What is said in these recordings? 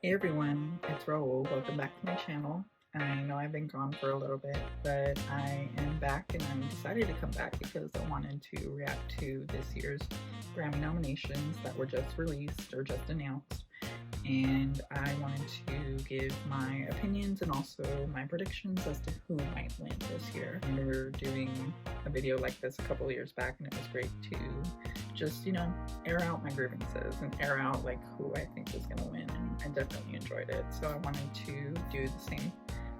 Hey everyone, it's Raul. Welcome back to my channel. I know I've been gone for a little bit, but I am back and I decided to come back because I wanted to react to this year's Grammy nominations that were just released or just announced. And I wanted to give my opinions and also my predictions as to who might win this year. I remember doing a video like this a couple of years back and it was great to just, air out my grievances and air out like who I think is gonna win, and I definitely enjoyed it. So I wanted to do the same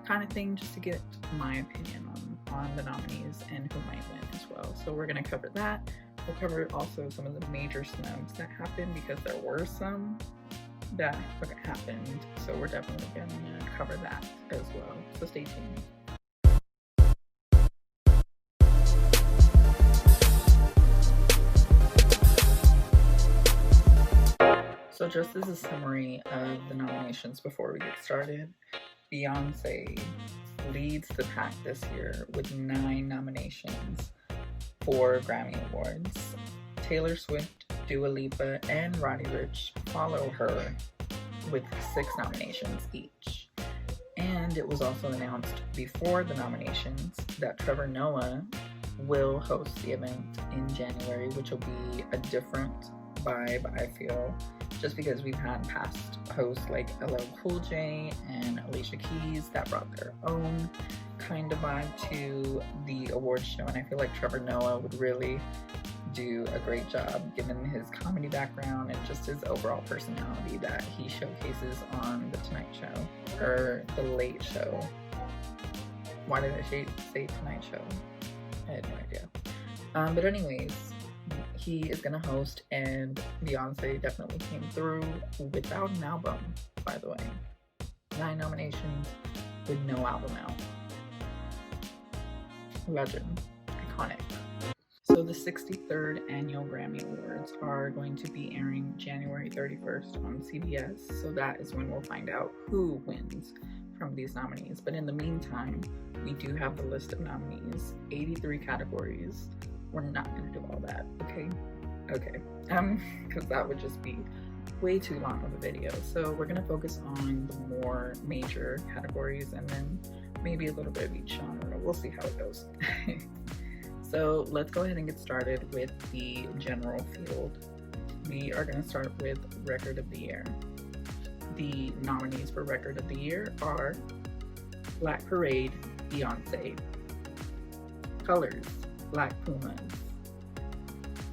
kind of thing just to get my opinion on the nominees and who might win as well. So we're gonna cover that. We'll cover also some of the major snubs that happened because there were some that happened. So we're definitely gonna cover that as well. So stay tuned. So just as a summary of the nominations before we get started, Beyonce leads the pack this year with 9 nominations for Grammy Awards. Taylor Swift, Dua Lipa, and Roddy Ricch follow her with 6 nominations each. And it was also announced before the nominations that Trevor Noah will host the event in January, which will be a different vibe, I feel, just because we've had past hosts like LL Cool J and Alicia Keys that brought their own kind of vibe to the awards show, and I feel like Trevor Noah would really do a great job given his comedy background and just his overall personality that he showcases on The Tonight Show, or The Late Show. Why did I say Tonight Show? I had no idea. But anyways, he is gonna host, and Beyonce definitely came through without an album, by the way. 9 nominations with no album out. Legend. Iconic. So the 63rd Annual Grammy Awards are going to be airing January 31st on CBS, so that is when we'll find out who wins from these nominees. But in the meantime, we do have the list of nominees, 83 categories. We're not gonna do all that, okay? Because that would just be way too long of a video. So we're gonna focus on the more major categories and then maybe a little bit of each genre. We'll see how it goes. So let's go ahead and get started with the general field. We are gonna start with Record of the Year. The nominees for Record of the Year are Black Parade, Beyonce; Colors, Black Pumas;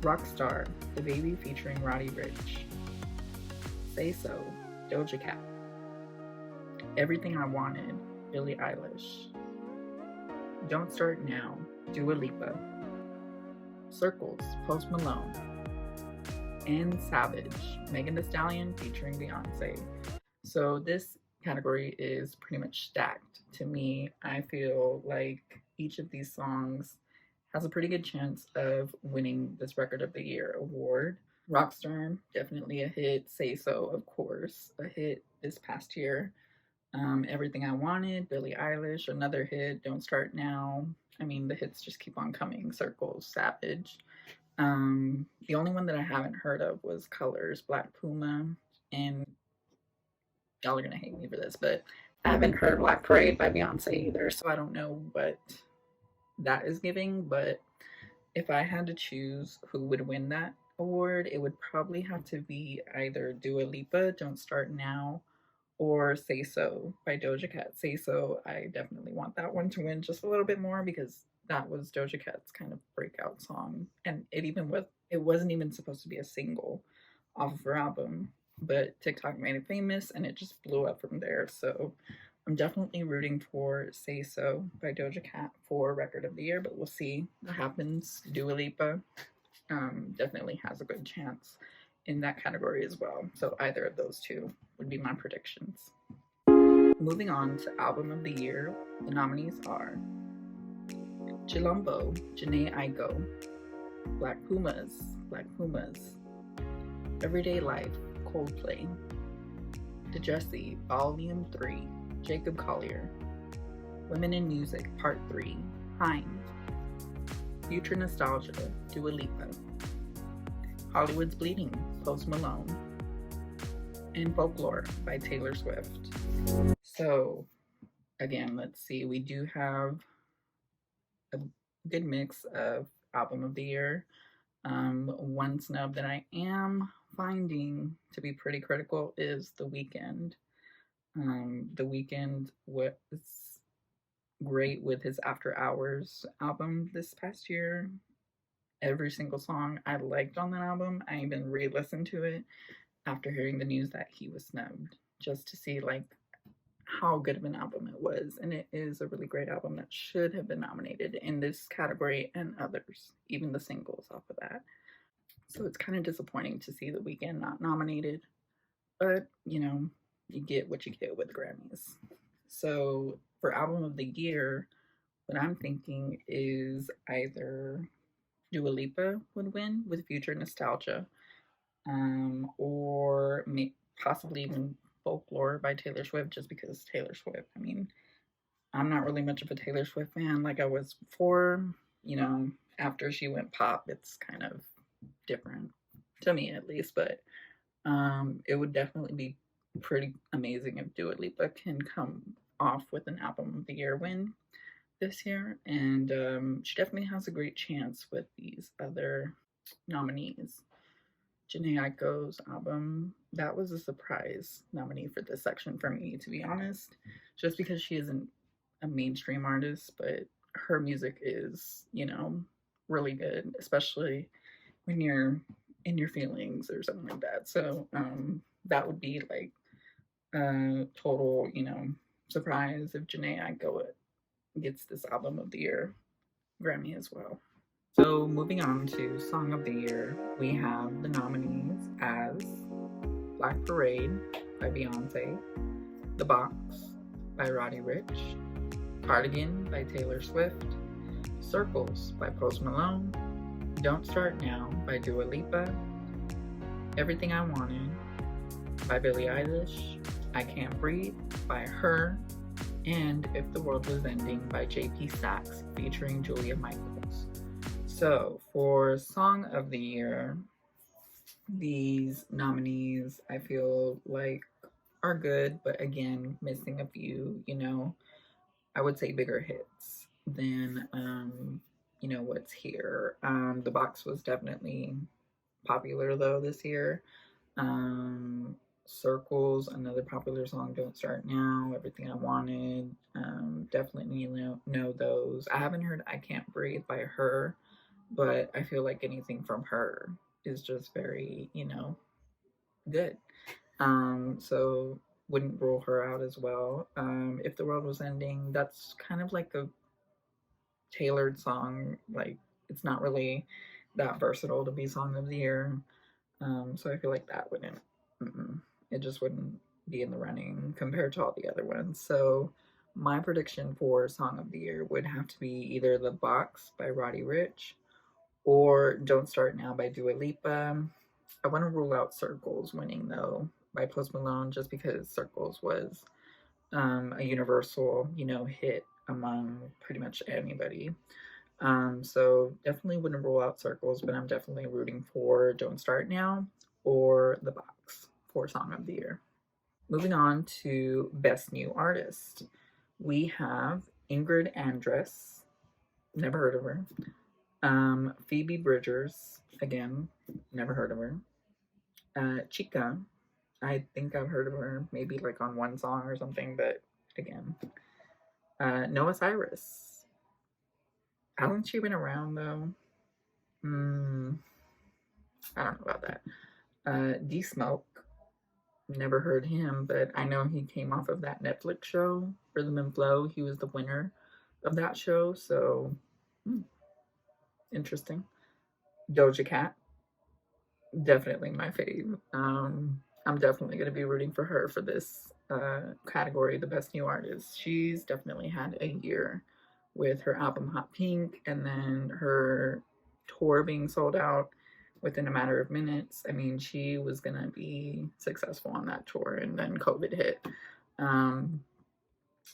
Rockstar, The Baby featuring Roddy Ricch; Say So, Doja Cat; Everything I Wanted, Billie Eilish; Don't Start Now, Dua Lipa; Circles, Post Malone; and Savage, Megan Thee Stallion featuring Beyonce. So this category is pretty much stacked. To me, I feel like each of these songs has a pretty good chance of winning this Record of the Year award. Rockstar, definitely a hit. Say So, of course, a hit this past year. Everything I Wanted, Billie Eilish, another hit. Don't Start Now. I mean, the hits just keep on coming. Circles, Savage. The only one that I haven't heard of was Colors, Black Puma, and y'all are gonna hate me for this, but I haven't heard Black Parade by Beyonce either, so I don't know what that is giving. But if I had to choose who would win that award, it would probably have to be either Dua Lipa, Don't Start Now, or Say So by Doja Cat. Say So, I definitely want that one to win just a little bit more because that was Doja Cat's kind of breakout song, and it wasn't even supposed to be a single off of her album, but TikTok made it famous and it just blew up from there. So I'm definitely rooting for Say So by Doja Cat for Record of the Year, but we'll see what happens. Dua Lipa definitely has a good chance in that category as well. So either of those two would be my predictions. Moving on to Album of the Year, the nominees are Chilombo, Janae Aiko; Black Pumas, Everyday Life, Coldplay; DeJesse, Volume 3, Jacob Collier; Women in Music, Part 3, Hind; Future Nostalgia, Dua Lipa; Hollywood's Bleeding, Post Malone; and Folklore by Taylor Swift. So again, let's see. We do have a good mix of album of the year. One snub that I am finding to be pretty critical is The Weeknd. The Weeknd was great with his After Hours album this past year. Every single song I liked on that album. I even re-listened to it after hearing the news that he was snubbed, just to see like how good of an album it was. And it is a really great album that should have been nominated in this category and others, even the singles off of that. So it's kind of disappointing to see The Weeknd not nominated, but you know, you get what you get with Grammys. So for album of the year, what I'm thinking is either Dua Lipa would win with Future Nostalgia, or possibly even Folklore by Taylor Swift, just because Taylor Swift. I mean, I'm not really much of a Taylor Swift fan like I was before. You know, after she went pop, it's kind of different to me at least, but it would definitely be pretty amazing if Dua Lipa can come off with an album of the year win this year, and she definitely has a great chance with these other nominees. Jhené Aiko's album, that was a surprise nominee for this section for me, to be honest, just because she isn't a mainstream artist, but her music is, you know, really good, especially when you're in your feelings or something like that. So that would be like a total, you know, surprise if Jhené Aiko gets this album of the year Grammy as well. So moving on to Song of the Year, we have the nominees as Black Parade by Beyonce, The Box by Roddy Ricch, Cardigan by Taylor Swift, Circles by Post Malone, Don't Start Now by Dua Lipa, Everything I Wanted by Billie Eilish, I Can't Breathe by Her, and If the World Was Ending by JP Saxe featuring Julia Michaels. So for Song of the Year, these nominees I feel like are good, but again, missing a few, you know, I would say bigger hits than, you know, what's here. The Box was definitely popular though this year. Circles, another popular song, Don't Start Now, Everything I Wanted, definitely know those. I haven't heard I Can't Breathe by Her, but I feel like anything from her is just very, you know, good. So wouldn't rule her out as well. If the World Was Ending, that's kind of like a tailored song. Like it's not really that versatile to be Song of the Year. So I feel like that wouldn't. It just wouldn't be in the running compared to all the other ones. So my prediction for Song of the Year would have to be either The Box by Roddy Ricch or Don't Start Now by Dua Lipa. I want to rule out Circles winning though by Post Malone, just because Circles was a universal, you know, hit among pretty much anybody. So definitely wouldn't rule out Circles, but I'm definitely rooting for Don't Start Now or The Box for Song of the Year. Moving on to Best New Artist, we have Ingrid Andress, never heard of her. Phoebe Bridgers, again, never heard of her. Chica, I think I've heard of her, maybe like on one song or something, but again. Noah Cyrus, hasn't she been around though? I don't know about that. D Smoke, never heard him, but I know he came off of that Netflix show, Rhythm and Flow. He was the winner of that show, so interesting. Doja Cat, definitely my fave. I'm definitely going to be rooting for her for this category, the Best New Artist. She's definitely had a year with her album Hot Pink and then her tour being sold out within a matter of minutes. I mean, she was going to be successful on that tour and then COVID hit.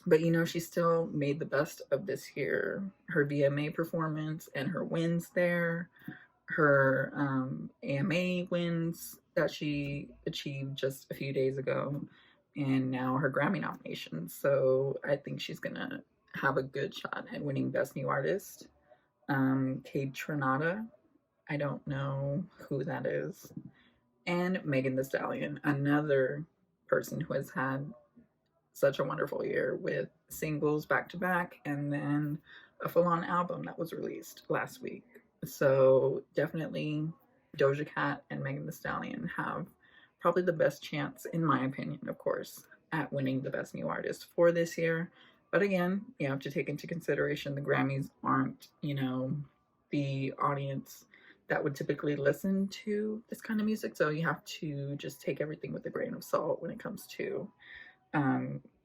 But you know, she still made the best of this year. Her VMA performance and her wins there, her AMA wins that she achieved just a few days ago, and now her Grammy nominations. So I think she's gonna have a good shot at winning Best New Artist. Cade Trinata, I don't know who that is, and Megan Thee Stallion, another person who has had such a wonderful year with singles back to back and then a full on album that was released last week. So definitely Doja Cat and Megan Thee Stallion have probably the best chance, in my opinion, of course, at winning the Best New Artist for this year. But again, you have to take into consideration the Grammys aren't, the audience that would typically listen to this kind of music. So you have to just take everything with a grain of salt when it comes to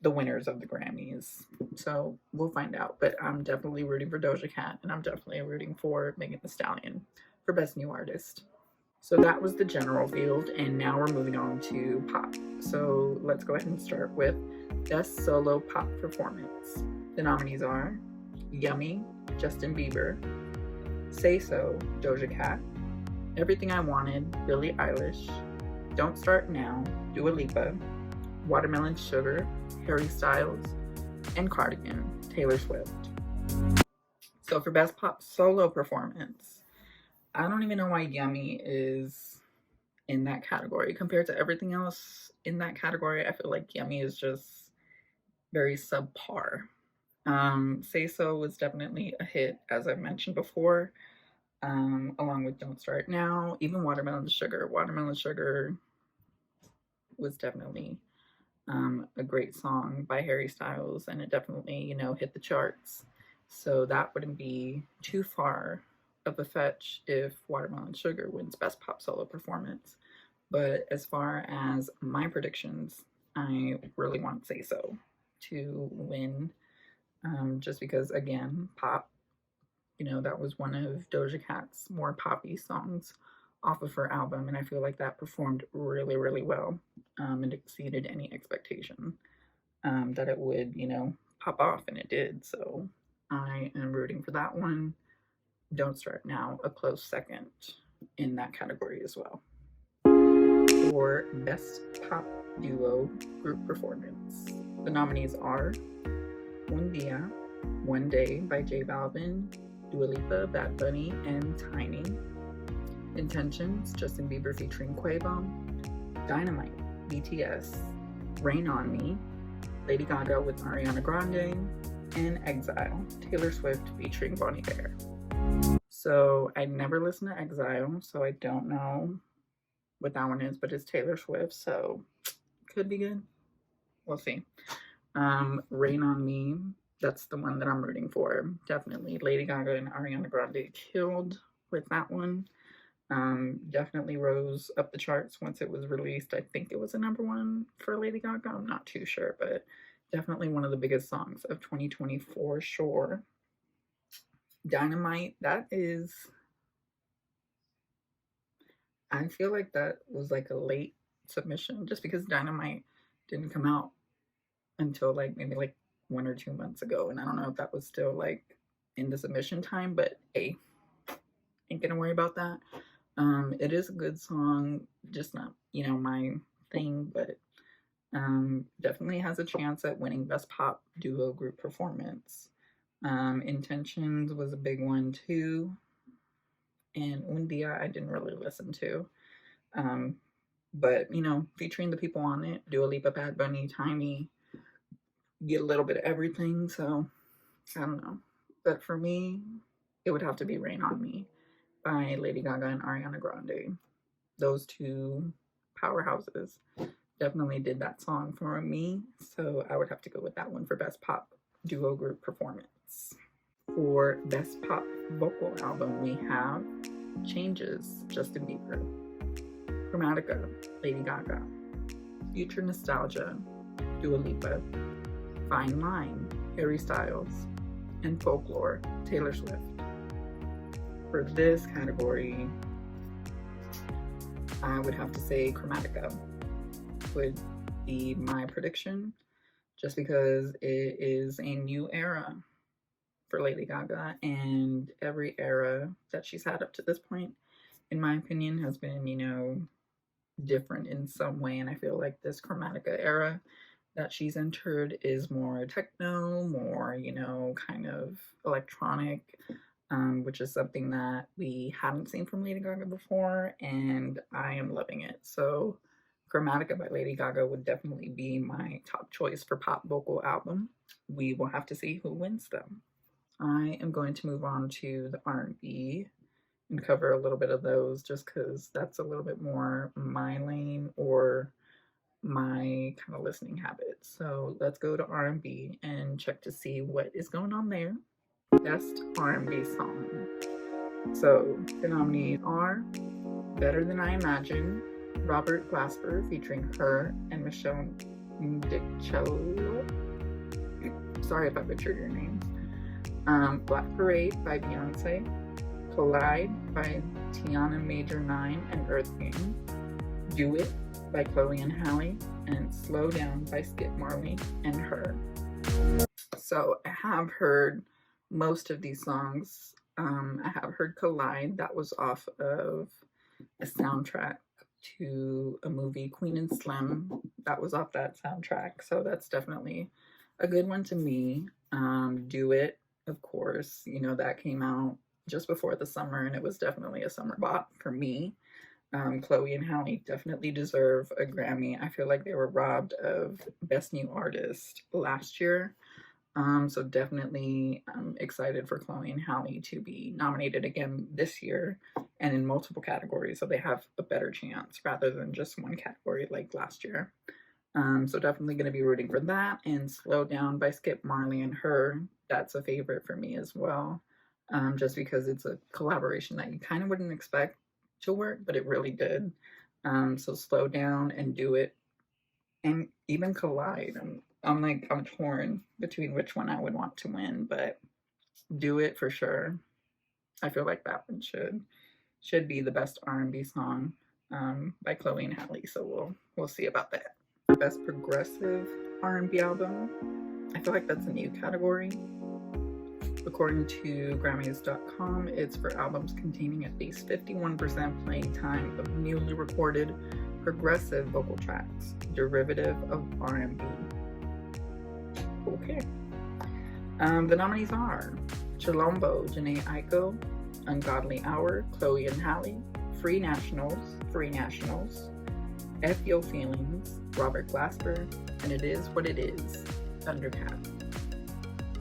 the winners of the Grammys. So we'll find out. But I'm definitely rooting for Doja Cat, and I'm definitely rooting for Megan Thee Stallion for Best New Artist. So that was the general field, and now we're moving on to pop. So let's go ahead and start with Best Solo Pop Performance. The nominees are Yummy, Justin Bieber; Say So, Doja Cat; Everything I Wanted, Billie Eilish; Don't Start Now, Dua Lipa; Watermelon Sugar, Harry Styles; and Cardigan, Taylor Swift. So for Best Pop Solo Performance, I don't even know why Yummy is in that category. Compared to everything else in that category, I feel like Yummy is just very subpar. Say So was definitely a hit, as I've mentioned before, along with Don't Start Now. Even Watermelon Sugar. Watermelon Sugar was definitely a great song by Harry Styles, and it definitely, hit the charts. So that wouldn't be too far of a fetch if Watermelon Sugar wins Best Pop Solo Performance. But as far as my predictions, I really want Say So to win, just because, again, pop, that was one of Doja Cat's more poppy songs off of her album, and I feel like that performed really, really well. It exceeded any expectation that it would, pop off, and it did. So I am rooting for that one. Don't Start Now, a close second in that category as well. For Best Pop Duo Group Performance, the nominees are Un Dia, One Day by J Balvin, Dua Lipa, Bad Bunny, and Tiny; Intentions, Justin Bieber featuring Quavo; Dynamite, BTS; Rain on Me, Lady Gaga with Ariana Grande; and Exile, Taylor Swift featuring Bon Iver. So I never listened to Exile, so I don't know what that one is, but it's Taylor Swift, so could be good. We'll see. Rain on Me, that's the one that I'm rooting for. Definitely. Lady Gaga and Ariana Grande killed with that one. Definitely rose up the charts once it was released. I think it was a #1 for Lady Gaga. I'm not too sure, but definitely one of the biggest songs of 2024, sure. Dynamite, I feel like that was like a late submission, just because Dynamite didn't come out until maybe 1 or 2 months ago, and I don't know if that was still in the submission time, but hey, ain't gonna worry about that. It is a good song, just not, my thing, but definitely has a chance at winning Best Pop Duo Group Performance. Intentions was a big one too, and Un Dia I didn't really listen to. But, featuring the people on it, Dua Lipa, Bad Bunny, Tiny, get a little bit of everything, so I don't know. But for me, it would have to be Rain on Me by Lady Gaga and Ariana Grande. Those two powerhouses definitely did that song for me, so I would have to go with that one for Best Pop Duo Group Performance. For Best Pop Vocal Album, we have Changes, Justin Bieber; Chromatica, Lady Gaga; Future Nostalgia, Dua Lipa; Fine Line, Harry Styles; and Folklore, Taylor Swift. For this category, I would have to say Chromatica would be my prediction, just because it is a new era for Lady Gaga, and every era that she's had up to this point in my opinion, has been, different in some way. And I feel like this Chromatica era that she's entered is more techno, more, kind of electronic, which is something that we haven't seen from Lady Gaga before, and I am loving it. So Chromatica by Lady Gaga would definitely be my top choice for pop vocal album. We will have to see who wins them. I am going to move on to the R&B and cover a little bit of those just because that's a little bit more my lane or my kind of listening habits. So let's go to R&B and check to see what is going on there. Best R&B song. So the nominees are Better Than I Imagined, Robert Glasper featuring Her and Michelle DiCello. Sorry if I butchered your names. Black Parade by Beyonce, Collide by Tiana Major 9 and Earth Gang, Do It by Chloe and Halle, and Slow Down by Skip Marley and Her. So I have heard most of these songs. I have heard Collide, that was off of a soundtrack to a movie, Queen and Slim, that was off that soundtrack, so that's definitely a good one to me. Do It, of course, that came out just before the summer, and it was definitely a summer bop for me. Chloe and Halle definitely deserve a Grammy. I feel like they were robbed of Best New Artist last year. So definitely excited for Chloe and Halle to be nominated again this year and in multiple categories, so they have a better chance rather than just one category like last year. So definitely going to be rooting for that. And Slow Down by Skip Marley and Her, that's a favorite for me as well, just because it's a collaboration that you kind of wouldn't expect to work, but it really did. So Slow Down and Do It, and even Collide. I'm torn between which one I would want to win, but Do It for sure. I feel like that one should be the best R&B song by Chloe and Halle. So we'll see about that. Best progressive R&B album. I feel like that's a new category. According to Grammys.com, it's for albums containing at least 51% playing time of newly recorded progressive vocal tracks, derivative of R&B. Okay. The nominees are Chilombo, Jhené Aiko, Ungodly Hour, Chloe and Halle, Free Nationals, F Yo Feelings, Robert Glasper, and It Is What It Is, Thundercat.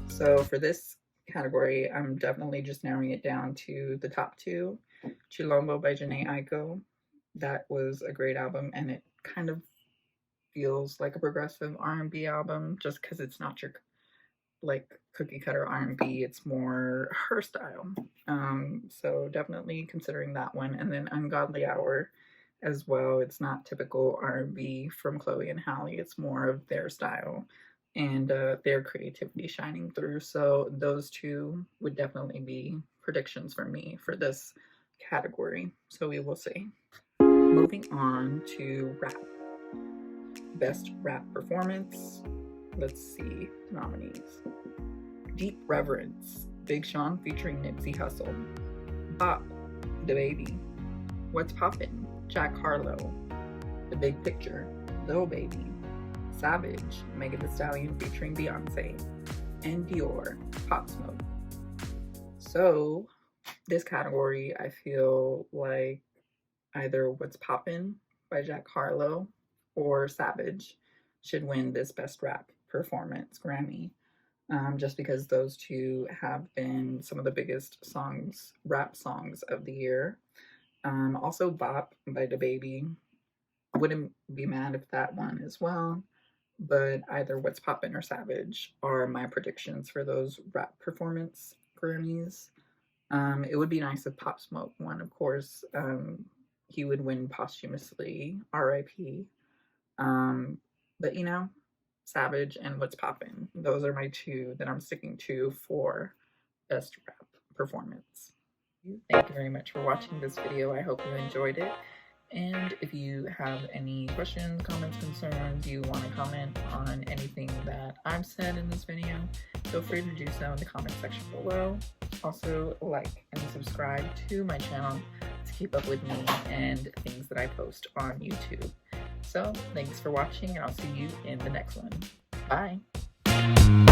So for this category, I'm definitely just narrowing it down to the top two. Chilombo by Jhené Aiko, that was a great album, and it kind of feels like a progressive R&B album just because it's not your like cookie cutter R&B, it's more her style. So definitely considering that one. And then Ungodly Hour as well, it's not typical R&B from Chloe and Halle, it's more of their style and their creativity shining through. So those two would definitely be predictions for me for this category, so we will see. Moving on to rap. Best rap performance. Let's see the nominees. Deep Reverence, Big Sean featuring Nipsey Hussle. Bop, The Baby. What's Poppin', Jack Harlow. The Big Picture, Lil Baby. Savage, Megan Thee Stallion featuring Beyonce. And Dior, Pop Smoke. So this category, I feel like either What's Poppin' by Jack Harlow or Savage should win this Best Rap Performance Grammy, just because those two have been some of the biggest rap songs of the year. Also Bop by DaBaby, wouldn't be mad if that won as well, but either What's Poppin' or Savage are my predictions for those rap performance Grammys. It would be nice if Pop Smoke won, of course. He would win posthumously, RIP. But Savage and What's Poppin', those are my two that I'm sticking to for best rap performance. Thank you very much for watching this video. I hope you enjoyed it. And if you have any questions, comments, concerns, you want to comment on anything that I've said in this video, feel free to do so in the comment section below. Also, like and subscribe to my channel to keep up with me and things that I post on YouTube. So thanks for watching, and I'll see you in the next one. Bye.